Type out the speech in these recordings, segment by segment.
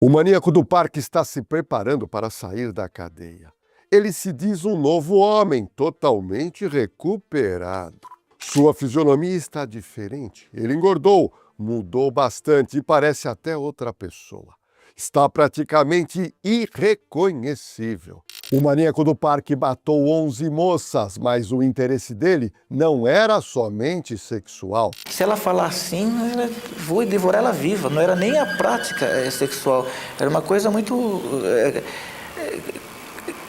O maníaco do parque está se preparando para sair da cadeia. Ele se diz um novo homem, totalmente recuperado. Sua fisionomia está diferente. Ele engordou, mudou bastante e parece até outra pessoa. Está praticamente irreconhecível. O maníaco do parque matou 11 moças, mas o interesse dele não era somente sexual. Se ela falar assim, eu vou devorar ela viva. Não era nem a prática sexual, era uma coisa muito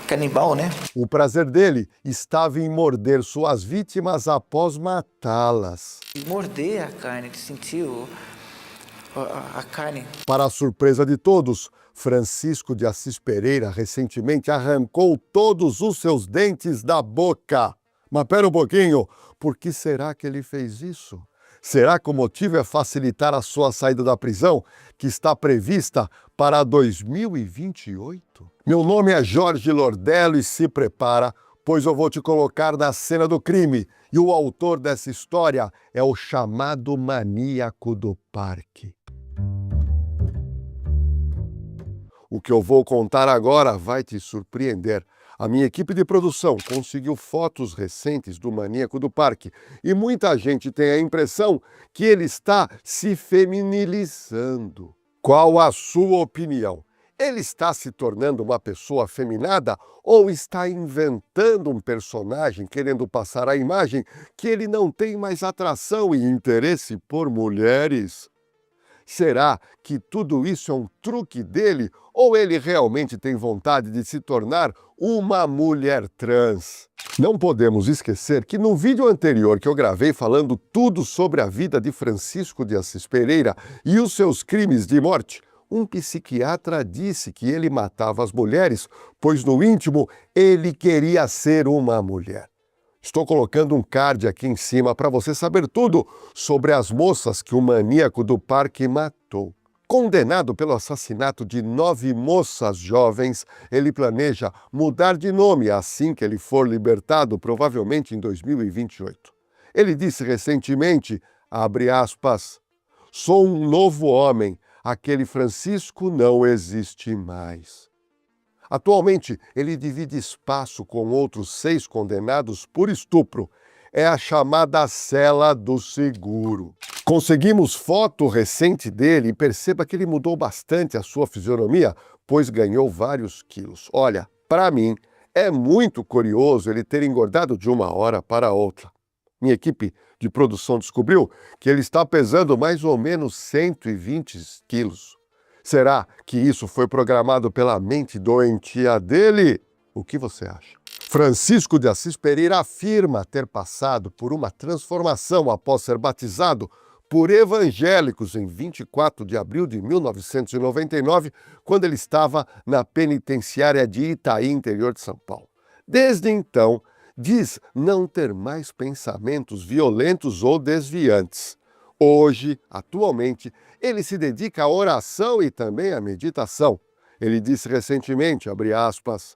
canibal, né? O prazer dele estava em morder suas vítimas após matá-las. Morder a carne, sentir a carne. Para a surpresa de todos, Francisco de Assis Pereira recentemente arrancou todos os seus dentes da boca. Mas pera um pouquinho, por que será que ele fez isso? Será que o motivo é facilitar a sua saída da prisão, que está prevista para 2028? Meu nome é Jorge Lordello e se prepara, pois eu vou te colocar na cena do crime. E o autor dessa história é o chamado maníaco do parque. O que eu vou contar agora vai te surpreender. A minha equipe de produção conseguiu fotos recentes do maníaco do parque e muita gente tem a impressão que ele está se feminilizando. Qual a sua opinião? Ele está se tornando uma pessoa afeminada ou está inventando um personagem querendo passar a imagem que ele não tem mais atração e interesse por mulheres? Será que tudo isso é um truque dele ou ele realmente tem vontade de se tornar uma mulher trans? Não podemos esquecer que no vídeo anterior que eu gravei falando tudo sobre a vida de Francisco de Assis Pereira e os seus crimes de morte, um psiquiatra disse que ele matava as mulheres, pois no íntimo ele queria ser uma mulher. Estou colocando um card aqui em cima para você saber tudo sobre as moças que o maníaco do parque matou. Condenado pelo assassinato de 9 moças jovens, ele planeja mudar de nome assim que ele for libertado, provavelmente em 2028. Ele disse recentemente, abre aspas, sou um novo homem, aquele Francisco não existe mais. Atualmente, ele divide espaço com outros 6 condenados por estupro. É a chamada cela do seguro. Conseguimos foto recente dele e perceba que ele mudou bastante a sua fisionomia, pois ganhou vários quilos. Olha, para mim, é muito curioso ele ter engordado de uma hora para outra. Minha equipe de produção descobriu que ele está pesando mais ou menos 120 quilos. Será que isso foi programado pela mente doentia dele? O que você acha? Francisco de Assis Pereira afirma ter passado por uma transformação após ser batizado por evangélicos em 24 de abril de 1999, quando ele estava na penitenciária de Itaí, interior de São Paulo. Desde então, diz não ter mais pensamentos violentos ou desviantes. Hoje, atualmente, ele se dedica à oração e também à meditação. Ele disse recentemente, abre aspas,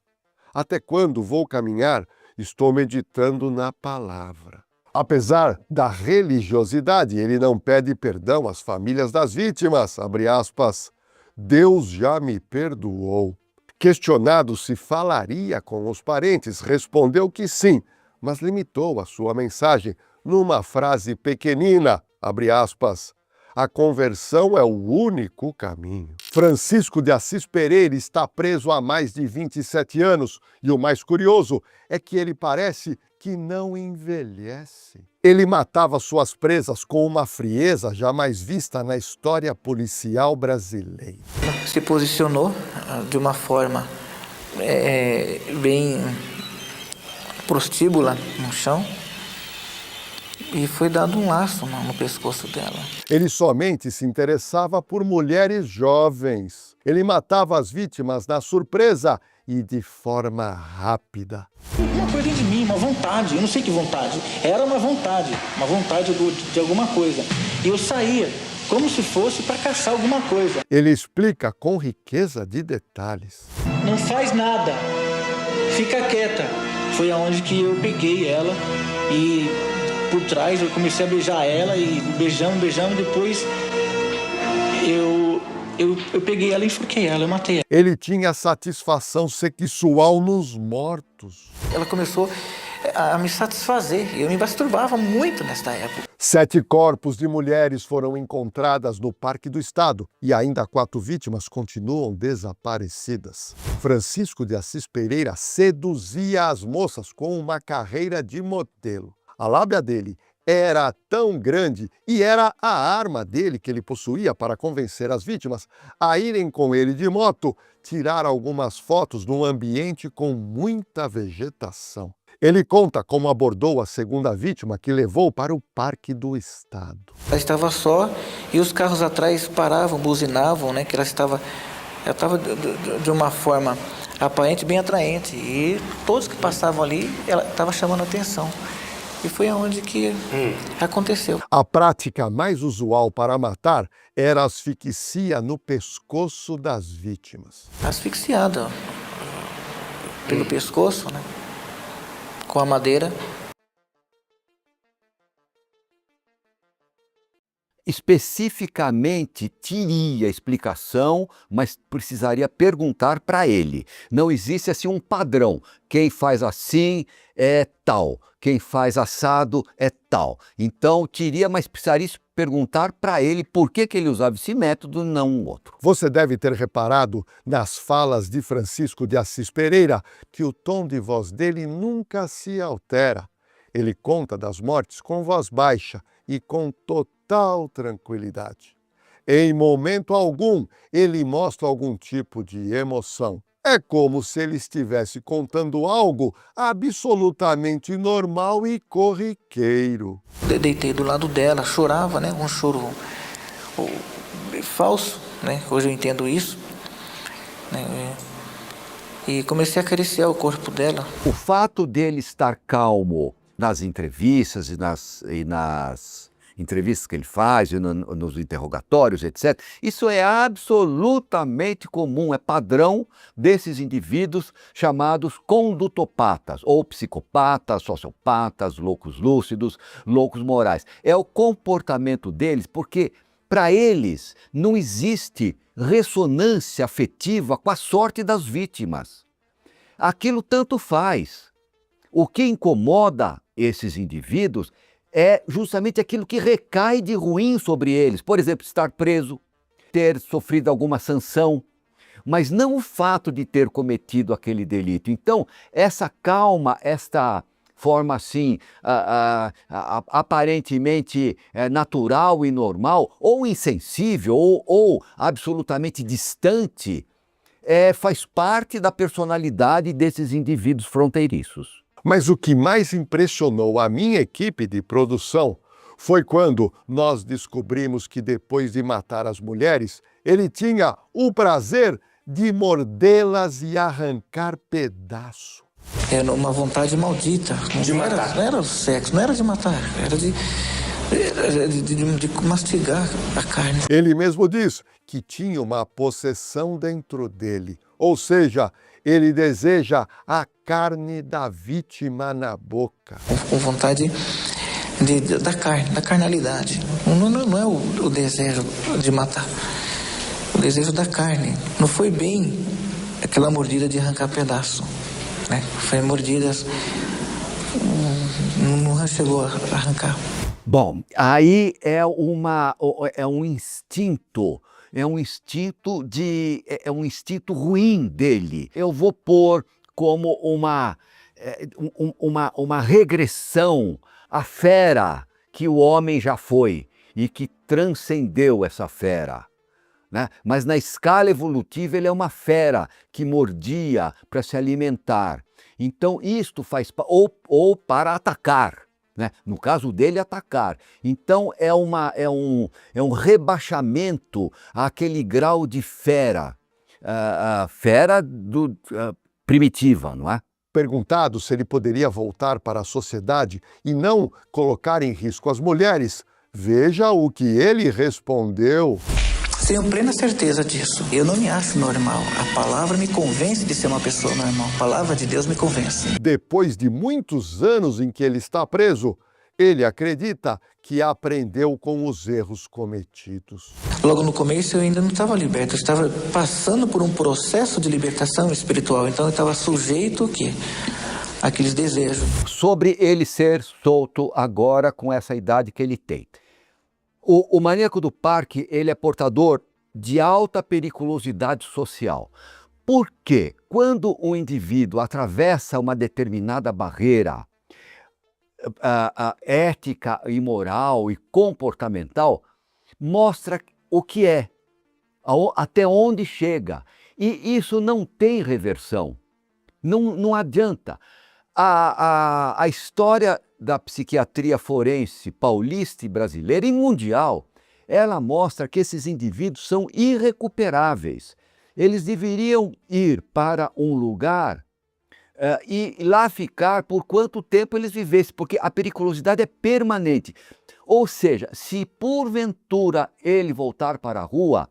até quando vou caminhar, estou meditando na palavra. Apesar da religiosidade, ele não pede perdão às famílias das vítimas, abre aspas, Deus já me perdoou. Questionado se falaria com os parentes, respondeu que sim, mas limitou a sua mensagem numa frase pequenina, abre aspas, a conversão é o único caminho. Francisco de Assis Pereira está preso há mais de 27 anos e o mais curioso é que ele parece que não envelhece. Ele matava suas presas com uma frieza jamais vista na história policial brasileira. Se posicionou de uma forma bem prostíbula no chão. E foi dado um laço no pescoço dela. Ele somente se interessava por mulheres jovens. Ele matava as vítimas na surpresa e de forma rápida. Uma coisa de mim, uma vontade, eu não sei que vontade. Era uma vontade de alguma coisa. E eu saía como se fosse para caçar alguma coisa. Ele explica com riqueza de detalhes. Não faz nada, fica quieta. Foi aonde que eu peguei ela e por trás eu comecei a beijar ela e beijando, depois eu eu peguei ela e enforquei ela, eu matei ela. Ele tinha satisfação sexual nos mortos. Ela começou a me satisfazer, eu me masturbava muito nesta época. 7 corpos de mulheres foram encontradas no Parque do Estado e ainda 4 vítimas continuam desaparecidas. Francisco de Assis Pereira seduzia as moças com uma carreira de modelo. A lábia dele era tão grande e era a arma dele que ele possuía para convencer as vítimas a irem com ele de moto tirar algumas fotos num ambiente com muita vegetação. Ele conta como abordou a segunda vítima que levou para o Parque do Estado. Ela estava só e os carros atrás paravam, buzinavam, né? Que ela estava de uma forma aparente, bem atraente. E todos que passavam ali, ela estava chamando atenção. E foi aonde que aconteceu. A prática mais usual para matar era a asfixia no pescoço das vítimas. Asfixiada pelo pescoço, né? Com a madeira. Especificamente teria explicação, mas precisaria perguntar para ele. Não existe assim um padrão. Quem faz assim é tal, quem faz assado é tal. Então teria, mas precisaria perguntar para ele por que ele usava esse método e não um outro. Você deve ter reparado nas falas de Francisco de Assis Pereira que o tom de voz dele nunca se altera. Ele conta das mortes com voz baixa e com total tranquilidade. Em momento algum, ele mostra algum tipo de emoção. É como se ele estivesse contando algo absolutamente normal e corriqueiro. Deitei do lado dela, chorava, né? Um choro falso, né? Hoje eu entendo isso. Né? E comecei a acariciar o corpo dela. O fato dele estar calmo nas entrevistas e nas entrevistas que ele faz, e nos interrogatórios, etc. Isso é absolutamente comum, é padrão desses indivíduos chamados condutopatas, ou psicopatas, sociopatas, loucos lúcidos, loucos morais. É o comportamento deles, porque para eles não existe ressonância afetiva com a sorte das vítimas. Aquilo tanto faz. O que incomoda esses indivíduos é justamente aquilo que recai de ruim sobre eles. Por exemplo, estar preso, ter sofrido alguma sanção, mas não o fato de ter cometido aquele delito. Então, essa calma, esta forma assim, aparentemente natural e normal, ou insensível, ou absolutamente distante, faz parte da personalidade desses indivíduos fronteiriços. Mas o que mais impressionou a minha equipe de produção foi quando nós descobrimos que depois de matar as mulheres, ele tinha o prazer de mordê-las e arrancar pedaço. Era uma vontade maldita. Não era o sexo, não era de matar, era de mastigar a carne. Ele mesmo diz que tinha uma possessão dentro dele, ou seja, ele deseja a carne da vítima na boca. Com vontade da carne, da carnalidade. Não é o desejo de matar, o desejo da carne. Não foi bem aquela mordida de arrancar pedaço, né? Foi mordidas, não chegou a arrancar. Bom, aí é um instinto. É um instinto ruim dele. Eu vou pôr como uma regressão à fera que o homem já foi e que transcendeu essa fera, né? Mas na escala evolutiva ele é uma fera que mordia para se alimentar. Então isto faz ou para atacar. Né? No caso dele, atacar. Então é um rebaixamento àquele grau de fera, fera primitiva, não é? Perguntado se ele poderia voltar para a sociedade e não colocar em risco as mulheres, veja o que ele respondeu. Tenho plena certeza disso. Eu não me acho normal. A palavra me convence de ser uma pessoa normal. A palavra de Deus me convence. Depois de muitos anos em que ele está preso, Ele acredita que aprendeu com os erros cometidos. Logo no começo eu ainda não estava liberto, eu estava passando por um processo de libertação espiritual, então eu estava sujeito o quê? Àqueles desejos. Sobre ele ser solto agora com essa idade que ele tem. O maníaco do parque, ele é portador de alta periculosidade social. Porque quando um indivíduo atravessa uma determinada barreira ética e moral e comportamental, mostra o que é, até onde chega. E isso não tem reversão, não adianta. A história da psiquiatria forense paulista e brasileira e mundial, ela mostra que esses indivíduos são irrecuperáveis. Eles deveriam ir para um lugar e lá ficar por quanto tempo eles vivessem, porque a periculosidade é permanente. Ou seja, se porventura ele voltar para a rua,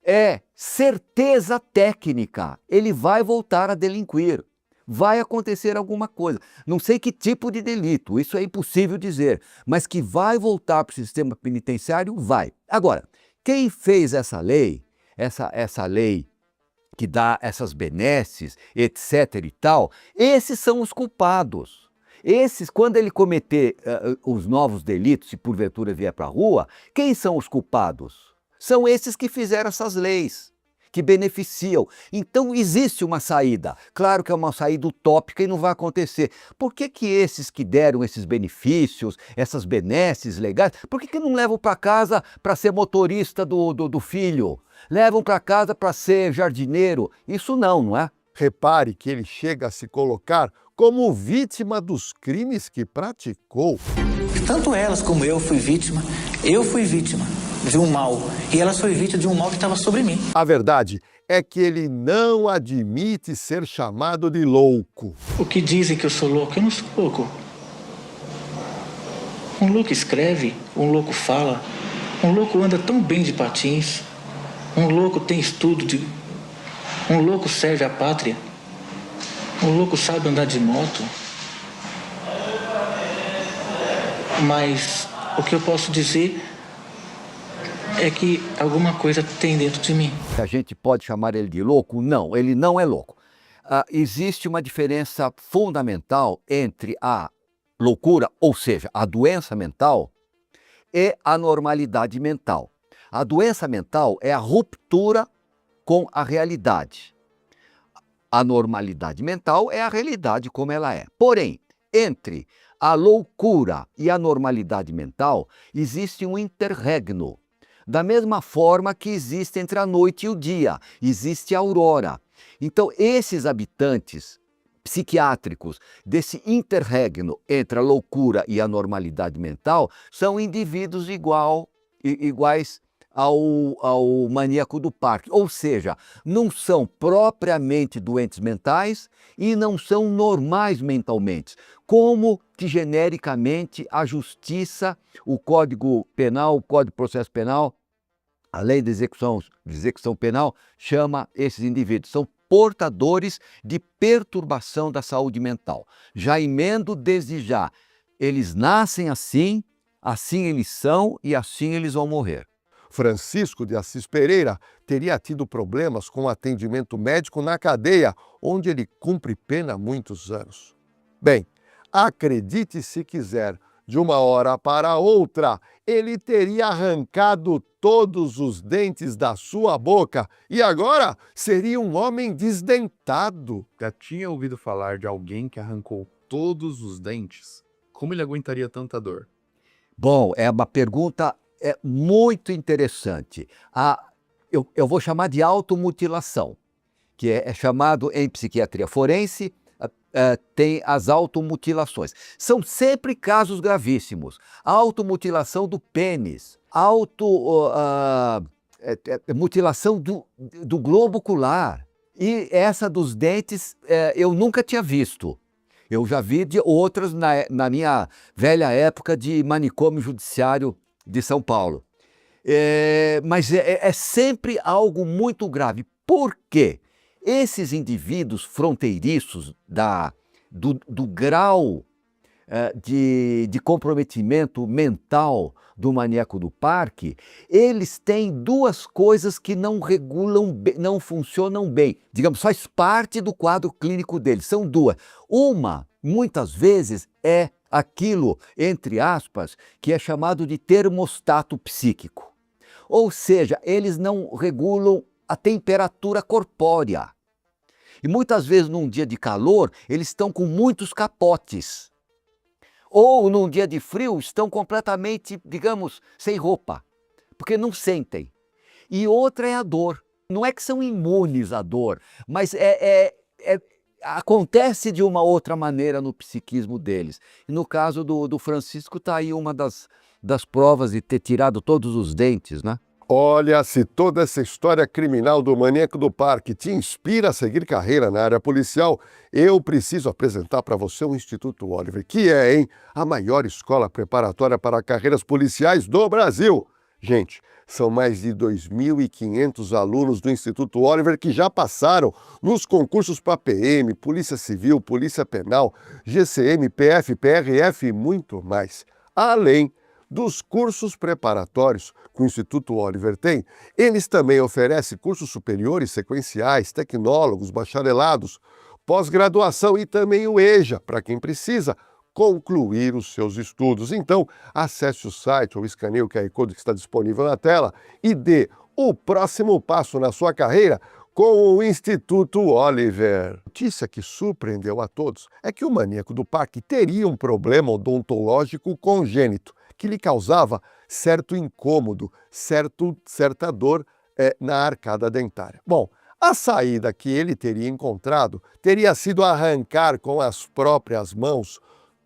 é certeza técnica, ele vai voltar a delinquir. Vai acontecer alguma coisa. Não sei que tipo de delito, isso é impossível dizer, mas que vai voltar para o sistema penitenciário, vai. Agora, quem fez essa lei, essa lei que dá essas benesses, etc. e tal, esses são os culpados. Esses, quando ele cometer os novos delitos, se porventura vier para a rua, quem são os culpados? São esses que fizeram essas leis, que beneficiam. Então existe uma saída. Claro que é uma saída utópica e não vai acontecer. Por que esses que deram esses benefícios, essas benesses legais, por que não levam para casa para ser motorista do filho? Levam para casa para ser jardineiro? Isso não é? Repare que ele chega a se colocar como vítima dos crimes que praticou. Tanto elas como eu fui vítima de um mal, e elas foram vítimas de um mal que estava sobre mim. A verdade é que ele não admite ser chamado de louco. O que dizem que eu sou louco? Eu não sou louco. Um louco escreve, um louco fala, um louco anda tão bem de patins, um louco tem estudo, um louco serve à pátria, um louco sabe andar de moto. Mas o que eu posso dizer é que alguma coisa tem dentro de mim. A gente pode chamar ele de louco? Não, ele não é louco. Existe uma diferença fundamental entre a loucura, ou seja, a doença mental, e a normalidade mental. A doença mental é a ruptura com a realidade. A normalidade mental é a realidade como ela é. Porém, entre a loucura e a normalidade mental, existe um interregno. Da mesma forma que existe entre a noite e o dia, existe a aurora. Então, esses habitantes psiquiátricos desse interregno entre a loucura e a normalidade mental são indivíduos iguais ao maníaco do parque. Ou seja, não são propriamente doentes mentais e não são normais mentalmente, como que genericamente a justiça, o Código Penal, o Código de Processo Penal, a lei de execução penal chama esses indivíduos. São portadores de perturbação da saúde mental. Já emendo desde já. Eles nascem assim, assim eles são e assim eles vão morrer. Francisco de Assis Pereira teria tido problemas com atendimento médico na cadeia, onde ele cumpre pena há muitos anos. Bem, acredite se quiser, de uma hora para outra, ele teria arrancado todos os dentes da sua boca e agora seria um homem desdentado. Já tinha ouvido falar de alguém que arrancou todos os dentes? Como ele aguentaria tanta dor? Bom, é uma pergunta muito interessante. Eu vou chamar de automutilação, que é chamado em psiquiatria forense, tem as automutilações. São sempre casos gravíssimos. A automutilação do pênis, mutilação do globo ocular. E essa dos dentes eu nunca tinha visto. Eu já vi de outras na minha velha época de manicômio judiciário de São Paulo. Mas é sempre algo muito grave. Por quê? Esses indivíduos fronteiriços do grau de comprometimento mental do maníaco do parque, eles têm duas coisas que não regulam, não funcionam bem. Digamos, faz parte do quadro clínico deles. São duas. Uma, muitas vezes, é aquilo, entre aspas, que é chamado de termostato psíquico. Ou seja, eles não regulam a temperatura corpórea. E muitas vezes, num dia de calor, eles estão com muitos capotes. Ou num dia de frio, estão completamente, digamos, sem roupa, porque não sentem. E outra é a dor. Não é que são imunes à dor, mas acontece de uma outra maneira no psiquismo deles. E no caso do Francisco, está aí uma das provas de ter tirado todos os dentes, né? Olha, se toda essa história criminal do maníaco do parque te inspira a seguir carreira na área policial, eu preciso apresentar para você o Instituto Oliver, que é, hein, a maior escola preparatória para carreiras policiais do Brasil. Gente, são mais de 2.500 alunos do Instituto Oliver que já passaram nos concursos para PM, Polícia Civil, Polícia Penal, GCM, PF, PRF e muito mais. Além dos cursos preparatórios que o Instituto Oliver tem, eles também oferecem cursos superiores, sequenciais, tecnólogos, bacharelados, pós-graduação e também o EJA, para quem precisa concluir os seus estudos. Então, acesse o site ou escaneie o QR Code que está disponível na tela e dê o próximo passo na sua carreira com o Instituto Oliver. A notícia que surpreendeu a todos é que o maníaco do parque teria um problema odontológico congênito, que lhe causava certo incômodo, certa dor na arcada dentária. Bom, a saída que ele teria encontrado teria sido arrancar com as próprias mãos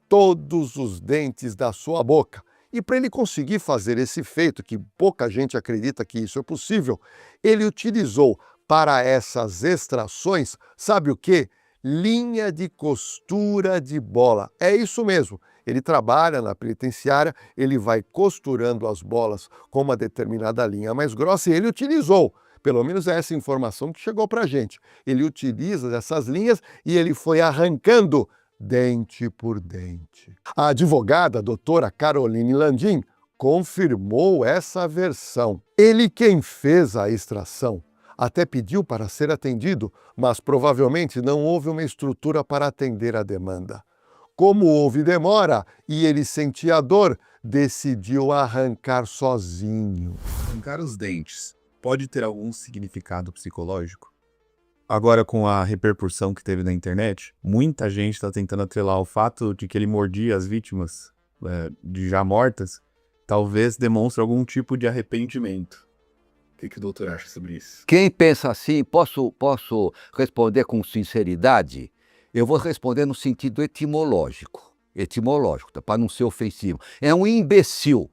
todos os dentes da sua boca. E para ele conseguir fazer esse feito, que pouca gente acredita que isso é possível, ele utilizou para essas extrações, sabe o quê? Linha de costura de bola. É isso mesmo. Ele trabalha na penitenciária, ele vai costurando as bolas com uma determinada linha mais grossa e ele utilizou, pelo menos é essa informação que chegou para a gente, ele utiliza essas linhas e ele foi arrancando dente por dente. A advogada, a doutora Caroline Landim, confirmou essa versão. Ele quem fez a extração. Até pediu para ser atendido, mas provavelmente não houve uma estrutura para atender a demanda. Como houve demora e ele sentia dor, decidiu arrancar sozinho. Arrancar os dentes pode ter algum significado psicológico? Agora, com a repercussão que teve na internet, muita gente está tentando atrelar o fato de que ele mordia as vítimas de já mortas, talvez demonstre algum tipo de arrependimento. O que o doutor acha sobre isso? Quem pensa assim, posso responder com sinceridade? Eu vou responder no sentido etimológico, para não ser ofensivo. É um imbecil.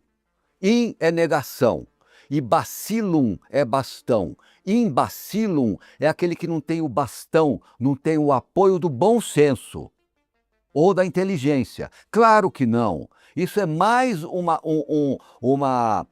In é negação. E bacillum é bastão. Imbacillum é aquele que não tem o bastão, não tem o apoio do bom senso ou da inteligência. Claro que não. Isso é mais uma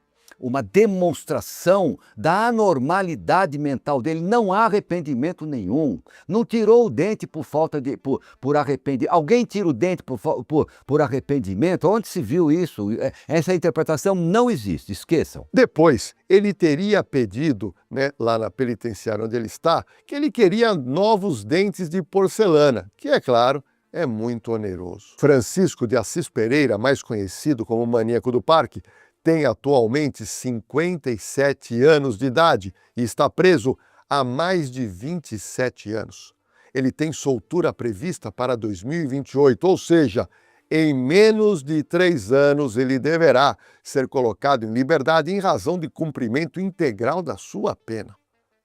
demonstração da anormalidade mental dele. Não há arrependimento nenhum. Não tirou o dente por arrependimento. Alguém tira o dente por arrependimento? Onde se viu isso? Essa interpretação não existe, esqueçam. Depois, ele teria pedido, lá na penitenciária onde ele está, que ele queria novos dentes de porcelana, que é claro, é muito oneroso. Francisco de Assis Pereira, mais conhecido como Maníaco do Parque, tem atualmente 57 anos de idade e está preso há mais de 27 anos. Ele tem soltura prevista para 2028, ou seja, em menos de 3 anos ele deverá ser colocado em liberdade em razão de cumprimento integral da sua pena.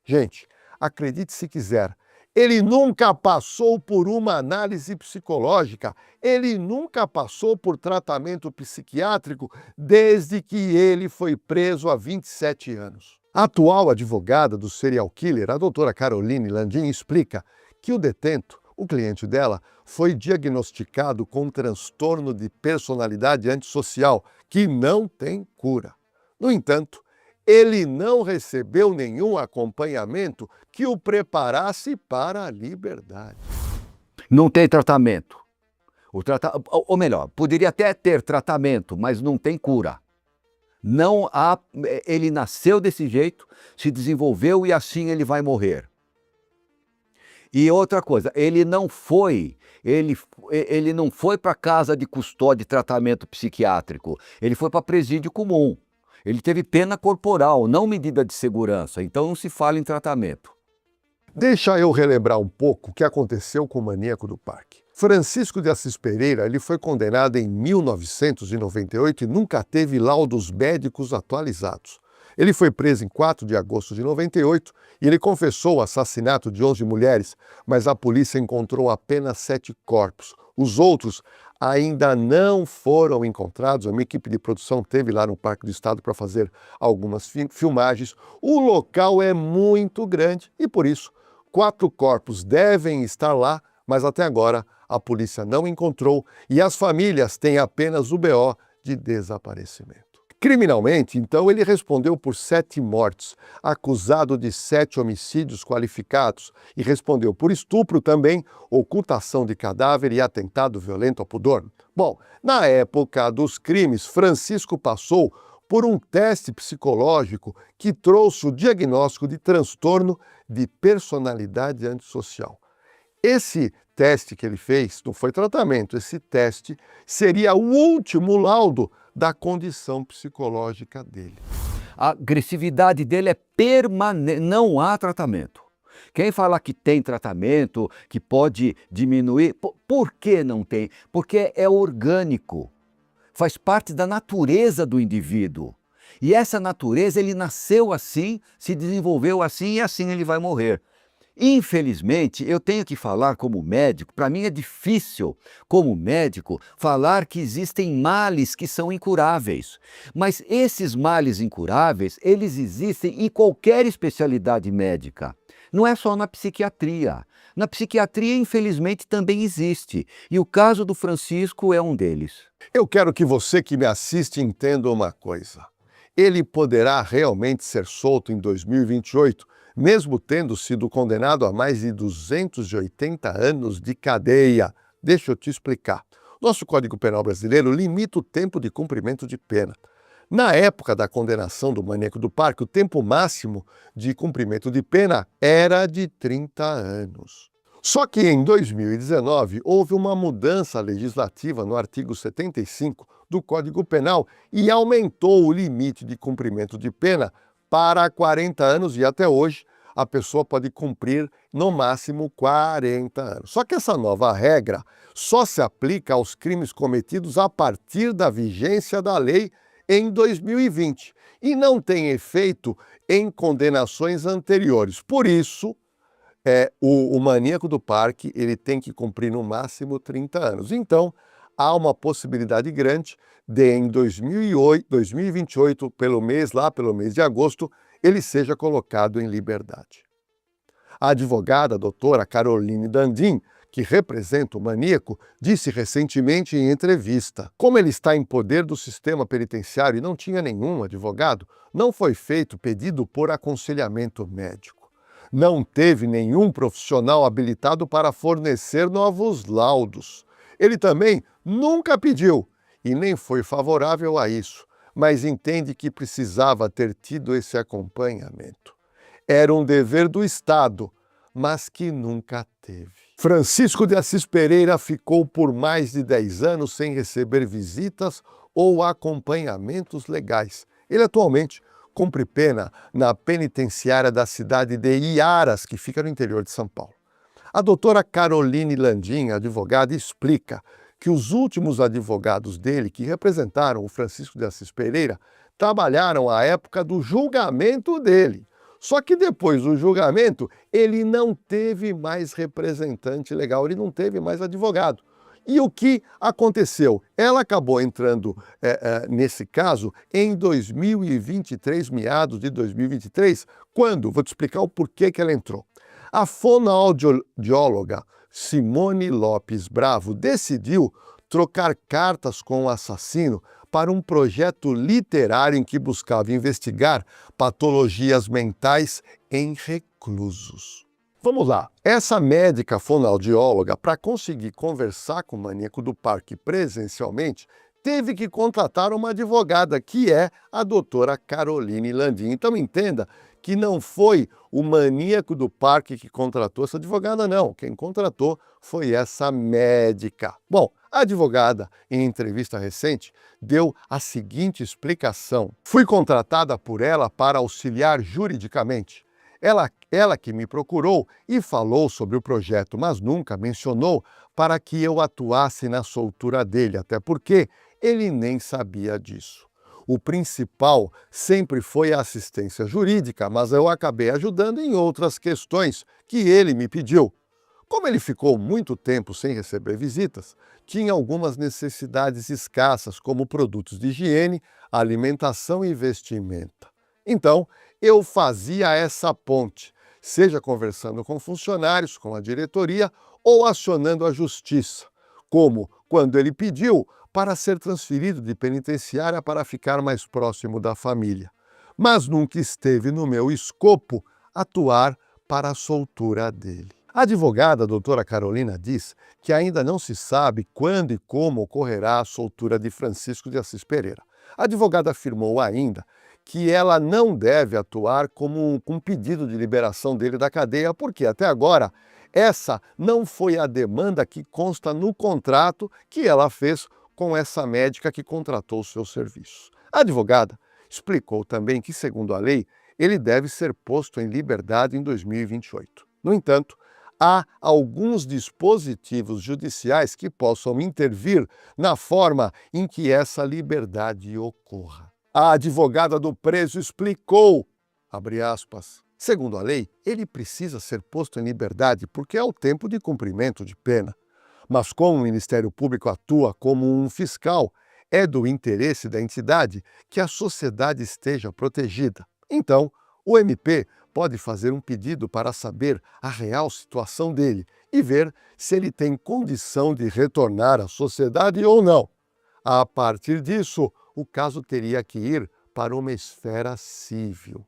Gente, acredite se quiser, ele nunca passou por uma análise psicológica, ele nunca passou por tratamento psiquiátrico desde que ele foi preso há 27 anos. A atual advogada do serial killer, a doutora Caroline Landim, explica que o detento, o cliente dela, foi diagnosticado com transtorno de personalidade antissocial, que não tem cura. No entanto, ele não recebeu nenhum acompanhamento que o preparasse para a liberdade. Não tem tratamento. Ou melhor, poderia até ter tratamento, mas não tem cura. Não há, ele nasceu desse jeito, se desenvolveu e assim ele vai morrer. E outra coisa, ele não foi para casa de custódia de tratamento psiquiátrico, ele foi para presídio comum. Ele teve pena corporal, não medida de segurança, então não se fala em tratamento. Deixa eu relembrar um pouco o que aconteceu com o maníaco do parque. Francisco de Assis Pereira ele foi condenado em 1998 e nunca teve laudos médicos atualizados. Ele foi preso em 4 de agosto de 98 e ele confessou o assassinato de 11 mulheres, mas a polícia encontrou apenas 7 corpos. Os outros ainda não foram encontrados. A minha equipe de produção esteve lá no Parque do Estado para fazer algumas filmagens. O local é muito grande e, por isso, 4 corpos devem estar lá, mas até agora a polícia não encontrou e as famílias têm apenas o BO de desaparecimento. Criminalmente, então, ele respondeu por 7 mortes, acusado de 7 homicídios qualificados e respondeu por estupro também, ocultação de cadáver e atentado violento ao pudor. Bom, na época dos crimes, Francisco passou por um teste psicológico que trouxe o diagnóstico de transtorno de personalidade antissocial. Esse teste que ele fez não foi tratamento, esse teste seria o último laudo da condição psicológica dele. A agressividade dele é permanente, não há tratamento. Quem fala que tem tratamento, que pode diminuir, por que não tem? Porque é orgânico, faz parte da natureza do indivíduo. E essa natureza, ele nasceu assim, se desenvolveu assim e assim ele vai morrer. Infelizmente, eu tenho que falar como médico, para mim é difícil, como médico, falar que existem males que são incuráveis. Mas esses males incuráveis, eles existem em qualquer especialidade médica. Não é só na psiquiatria. Na psiquiatria, infelizmente, também existe. E o caso do Francisco é um deles. Eu quero que você que me assiste entenda uma coisa. Ele poderá realmente ser solto em 2028, mesmo tendo sido condenado a mais de 280 anos de cadeia. Deixa eu te explicar. Nosso Código Penal brasileiro limita o tempo de cumprimento de pena. Na época da condenação do maníaco do parque, o tempo máximo de cumprimento de pena era de 30 anos. Só que em 2019 houve uma mudança legislativa no artigo 75 do Código Penal e aumentou o limite de cumprimento de pena para 40 anos e até hoje a pessoa pode cumprir no máximo 40 anos. Só que essa nova regra só se aplica aos crimes cometidos a partir da vigência da lei em 2020 e não tem efeito em condenações anteriores. Por isso, o maníaco do parque ele tem que cumprir no máximo 30 anos. Então, há uma possibilidade grande de em 2028, pelo mês de agosto, ele seja colocado em liberdade. A advogada, a doutora Caroline Dandim, que representa o maníaco, disse recentemente em entrevista: como ele está em poder do sistema penitenciário e não tinha nenhum advogado, não foi feito pedido por aconselhamento médico. Não teve nenhum profissional habilitado para fornecer novos laudos. Ele também nunca pediu e nem foi favorável a isso, mas entende que precisava ter tido esse acompanhamento. Era um dever do Estado, mas que nunca teve. Francisco de Assis Pereira ficou por mais de 10 anos sem receber visitas ou acompanhamentos legais. Ele atualmente cumpre pena na penitenciária da cidade de Iaras, que fica no interior de São Paulo. A doutora Caroline Landim, advogada, explica que os últimos advogados dele, que representaram o Francisco de Assis Pereira, trabalharam à época do julgamento dele. Só que depois do julgamento, ele não teve mais representante legal, ele não teve mais advogado. E o que aconteceu? Ela acabou entrando nesse caso em 2023, meados de 2023, quando, vou te explicar o porquê que ela entrou. A fonoaudióloga Simone Lopes Bravo decidiu trocar cartas com o assassino para um projeto literário em que buscava investigar patologias mentais em reclusos. Vamos lá. Essa médica fonoaudióloga, para conseguir conversar com o maníaco do parque presencialmente, teve que contratar uma advogada, que é a doutora Caroline Landim. Então entenda que não foi o maníaco do parque que contratou essa advogada, não. Quem contratou foi essa médica. Bom, a advogada, em entrevista recente, deu a seguinte explicação. Fui contratada por ela para auxiliar juridicamente. Ela que me procurou e falou sobre o projeto, mas nunca mencionou para que eu atuasse na soltura dele, até porque ele nem sabia disso. O principal sempre foi a assistência jurídica, mas eu acabei ajudando em outras questões que ele me pediu. Como ele ficou muito tempo sem receber visitas, tinha algumas necessidades escassas, como produtos de higiene, alimentação e vestimenta. Então, eu fazia essa ponte, seja conversando com funcionários, com a diretoria ou acionando a justiça, como quando ele pediu para ser transferido de penitenciária para ficar mais próximo da família. Mas nunca esteve no meu escopo atuar para a soltura dele. A advogada, a doutora Carolina, diz que ainda não se sabe quando e como ocorrerá a soltura de Francisco de Assis Pereira. A advogada afirmou ainda que ela não deve atuar como um pedido de liberação dele da cadeia, porque até agora essa não foi a demanda que consta no contrato que ela fez com essa médica que contratou os seus serviços. A advogada explicou também que, segundo a lei, ele deve ser posto em liberdade em 2028. No entanto, há alguns dispositivos judiciais que possam intervir na forma em que essa liberdade ocorra. A advogada do preso explicou, abre aspas, segundo a lei, ele precisa ser posto em liberdade porque é o tempo de cumprimento de pena. Mas como o Ministério Público atua como um fiscal, é do interesse da entidade que a sociedade esteja protegida. Então, o MP pode fazer um pedido para saber a real situação dele e ver se ele tem condição de retornar à sociedade ou não. A partir disso, o caso teria que ir para uma esfera civil.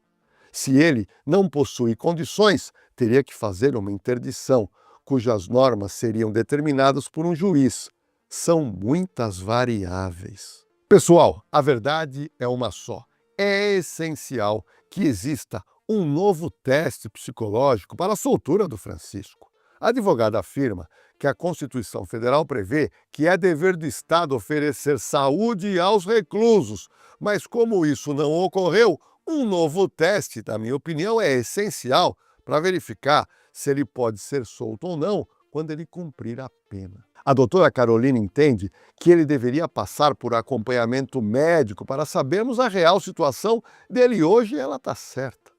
Se ele não possui condições, teria que fazer uma interdição, cujas normas seriam determinadas por um juiz. São muitas variáveis. Pessoal, a verdade é uma só. É essencial que exista um novo teste psicológico para a soltura do Francisco. A advogada afirma que a Constituição Federal prevê que é dever do Estado oferecer saúde aos reclusos, mas como isso não ocorreu, um novo teste, na minha opinião, é essencial para verificar se ele pode ser solto ou não quando ele cumprir a pena. A doutora Carolina entende que ele deveria passar por acompanhamento médico para sabermos a real situação dele hoje e ela está certa.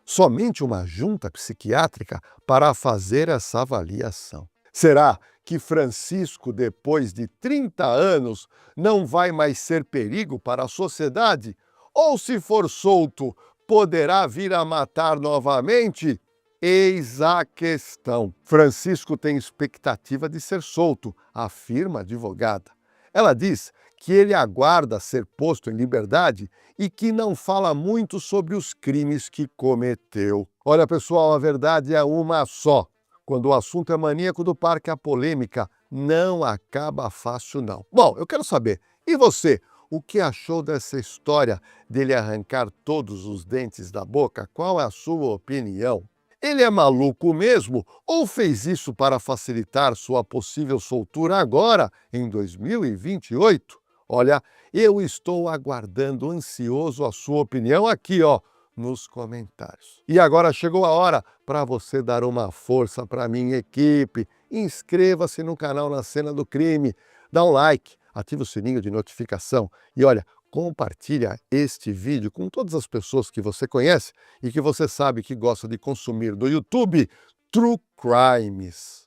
Somente uma junta psiquiátrica para fazer essa avaliação. Será que Francisco, depois de 30 anos, não vai mais ser perigo para a sociedade? Ou, se for solto, poderá vir a matar novamente? Eis a questão. Francisco tem expectativa de ser solto, afirma a advogada. Ela diz que ele aguarda ser posto em liberdade e que não fala muito sobre os crimes que cometeu. Olha, pessoal, a verdade é uma só. Quando o assunto é maníaco do parque, a polêmica não acaba fácil, não. Bom, eu quero saber, e você? O que achou dessa história dele arrancar todos os dentes da boca? Qual é a sua opinião? Ele é maluco mesmo ou fez isso para facilitar sua possível soltura agora, em 2028? Olha, eu estou aguardando ansioso a sua opinião aqui, nos comentários. E agora chegou a hora para você dar uma força para a minha equipe. Inscreva-se no canal Na Cena do Crime, dá um like, ativa o sininho de notificação e olha, compartilha este vídeo com todas as pessoas que você conhece e que você sabe que gosta de consumir do YouTube True Crimes.